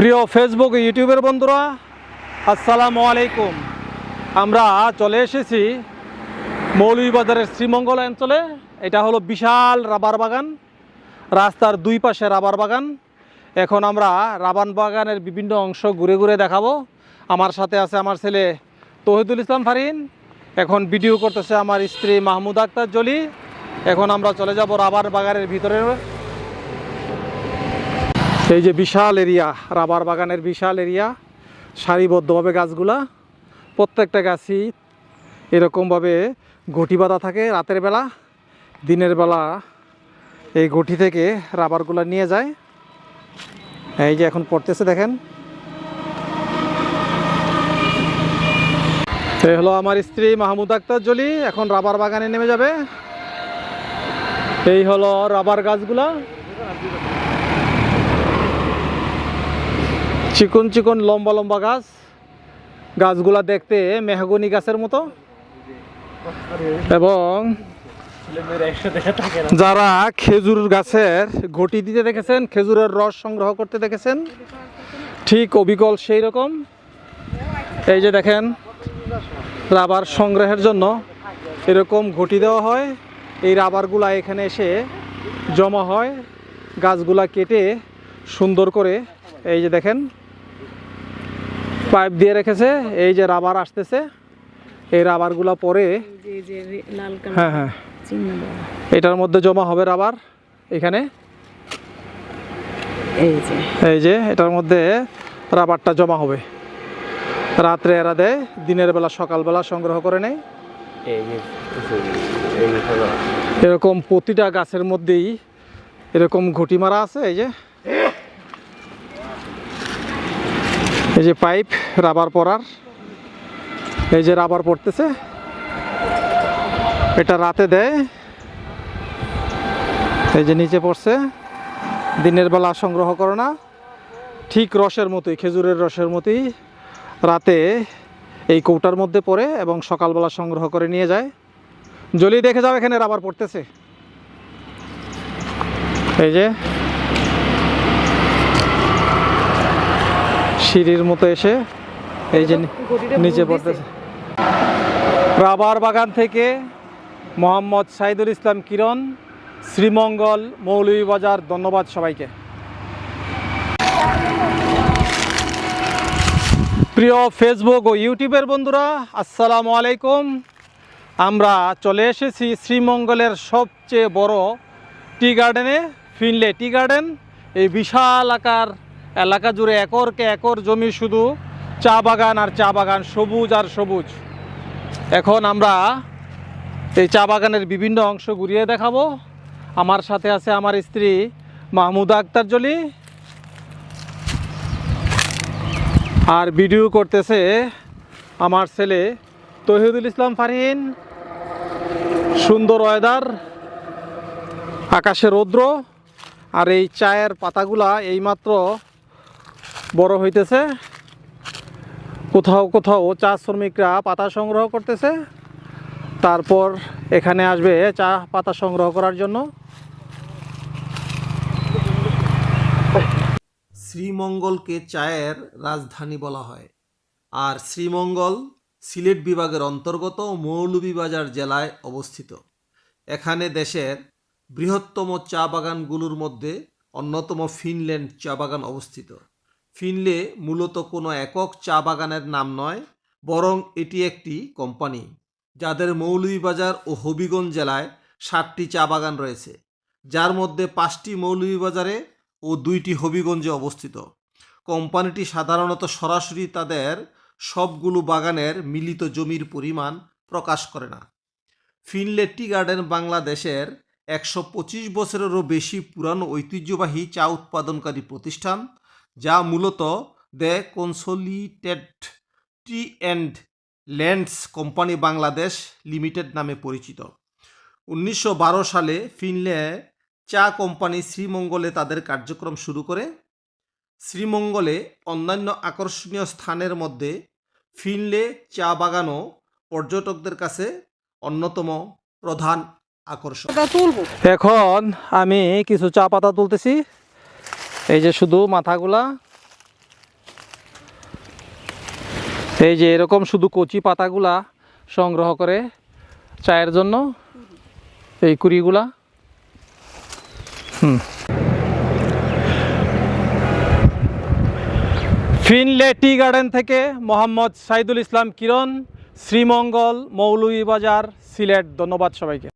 প্রিয় ফেসবুক ইউটিউবের বন্ধুরা, আসসালামু আলাইকুম। আমরা চলে এসেছি মৌলভীবাজারের শ্রীমঙ্গল অঞ্চলে। এটা হলো বিশাল রাবার বাগান, রাস্তার দুই পাশে রাবার বাগান। এখন আমরা রাবার বাগানের বিভিন্ন অংশ ঘুরে ঘুরে দেখাবো। আমার সাথে আছে আমার ছেলে তৌহিদুল ইসলাম ফারহিন, এখন ভিডিও করতেছে আমার স্ত্রী মাহমুদা আক্তার জলি। এখন আমরা চলে যাব রাবার বাগানের ভিতরে। এই যে বিশাল এরিয়া, রাবার বাগানের বিশাল এরিয়া, সারিবদ্ধভাবে গাছগুলা, প্রত্যেকটা গাছই এরকমভাবে গঠি বাঁধা থাকে। রাতের বেলা, দিনের বেলা এই গঠি থেকে রাবারগুলা নিয়ে যায়। এই যে এখন পড়তেছে, দেখেন। এই হলো আমার স্ত্রী মাহমুদা আক্তার জলি, এখন রাবার বাগানে নেমে যাবে। এই হলো রাবার গাছগুলা, চিকন চিকন লম্বা লম্বা গাছ। গাছগুলা দেখতে মেহগনি গাছের মতো, এবং যারা খেজুর গাছের ঘটি দিতে দেখেছেন, খেজুরের রস সংগ্রহ করতে দেখেছেন, ঠিক অবিকল সেই রকম। এই যে দেখেন, রাবার সংগ্রহের জন্য এরকম ঘটি দেওয়া হয়। এই রাবারগুলা এখানে এসে জমা হয়, গাছগুলা কেটে সুন্দর করে এই যে দেখেন পাইপ দিয়ে রেখেছে। এই যে রাবার আসতেছে, এই রাবারগুলা পরে হ্যাঁ হ্যাঁ এটার মধ্যে জমা হবে রাবার। এখানে এই যে এটার মধ্যে রাবারটা জমা হবে। রাত্রে এরা দেয়, দিনের বেলা সকালবেলা সংগ্রহ করে নেয়। এরকম প্রতিটা গাছের মধ্যেই এরকম ঘটি মারা আছে। এই যে পাইপ রাবার পরার, এই যে রাবার পড়তেছে, এটা রাতে দেয়। এই যে নিচে পড়ছে, দিনের বেলা সংগ্রহ করে না। ঠিক রসের মতোই, খেজুরের রসের মতোই রাতে এই কৌটার মধ্যে পড়ে এবং সকালবেলা সংগ্রহ করে নিয়ে যায়। জলি দেখে যাও, এখানে রাবার পড়তেছে। এই যে সিঁড়ির মতো এসে এই যে নিচে পড়তেছে। রাবার বাগান থেকে মোহাম্মদ সাইদুল ইসলাম কিরণ, শ্রীমঙ্গল, মৌলভীবাজার। ধন্যবাদ সবাইকে। প্রিয় ফেসবুক ও ইউটিউবের বন্ধুরা, আসসালামু আলাইকুম। আমরা চলে এসেছি শ্রীমঙ্গলের সবচেয়ে বড় টি গার্ডেনে, ফিনলে টি গার্ডেন। এই বিশাল আকার এলাকা জুড়ে একরকে একর জমি, শুধু চা বাগান আর চা বাগান, সবুজ আর সবুজ। এখন আমরা এই চা বাগানের বিভিন্ন অংশ ঘুরিয়ে দেখাবো। আমার সাথে আছে আমার স্ত্রী মাহমুদা আক্তার জলি, আর ভিডিও করতেছে আমার ছেলে তৌহিদুল ইসলাম ফারহিন। সুন্দর ওয়েদার, আকাশে রৌদ্র, আর এই চায়ের পাতাগুলা এইমাত্র বড় হইতেছে। কোথাও কোথাও চা শ্রমিকরা পাতা সংগ্রহ করতেছে, তারপর এখানে আসবে চা পাতা সংগ্রহ করার জন্য। শ্রীমঙ্গলকে চায়ের রাজধানী বলা হয়, আর শ্রীমঙ্গল সিলেট বিভাগের অন্তর্গত মৌলভীবাজার জেলায় অবস্থিত। এখানে দেশের বৃহত্তম চা বাগানগুলোর মধ্যে অন্যতম ফিনল্যান্ড চা বাগান অবস্থিত। ফিনলে মূলত কোনো একক চা বাগানের নাম নয়, বরং এটি একটি কোম্পানি, যাদের মৌলভীবাজার ও হবিগঞ্জ জেলায় 7টি চা বাগান রয়েছে, যার মধ্যে 5টি মৌলভীবাজারে ও 2টি হবিগঞ্জে অবস্থিত। কোম্পানিটি সাধারণত সরাসরি তাদের সবগুলো বাগানের মিলিত জমির পরিমাণ প্রকাশ করে না। ফিনলে টি গার্ডেন বাংলাদেশের 125 বছরেরও বেশি পুরানো ঐতিহ্যবাহী চা উৎপাদনকারী প্রতিষ্ঠান, যা মূলত the consolidated T and lands company Bangladesh limited নামে পরিচিত। 1912 সালে ফিনলে চা কোম্পানি শ্রীমঙ্গলে তাদের কার্যক্রম শুরু করে। শ্রীমঙ্গলে অন্যান্য আকর্ষণীয় স্থানের মধ্যে ফিনলে চা বাগানও পর্যটকদের কাছে অন্যতম প্রধান আকর্ষণ। এখন আমি কিছু চা পাতা তুলতেছি। এই যে শুধু মাথাগুলা, এই যে এরকম শুধু কচি পাতাগুলা সংগ্রহ করে চায়ের জন্য, এই কুড়িগুলা। ফিনলে টি গার্ডেন থেকে মোহাম্মদ সাইদুল ইসলাম কিরণ, শ্রীমঙ্গল, মৌলভীবাজার, সিলেট। ধন্যবাদ সবাইকে।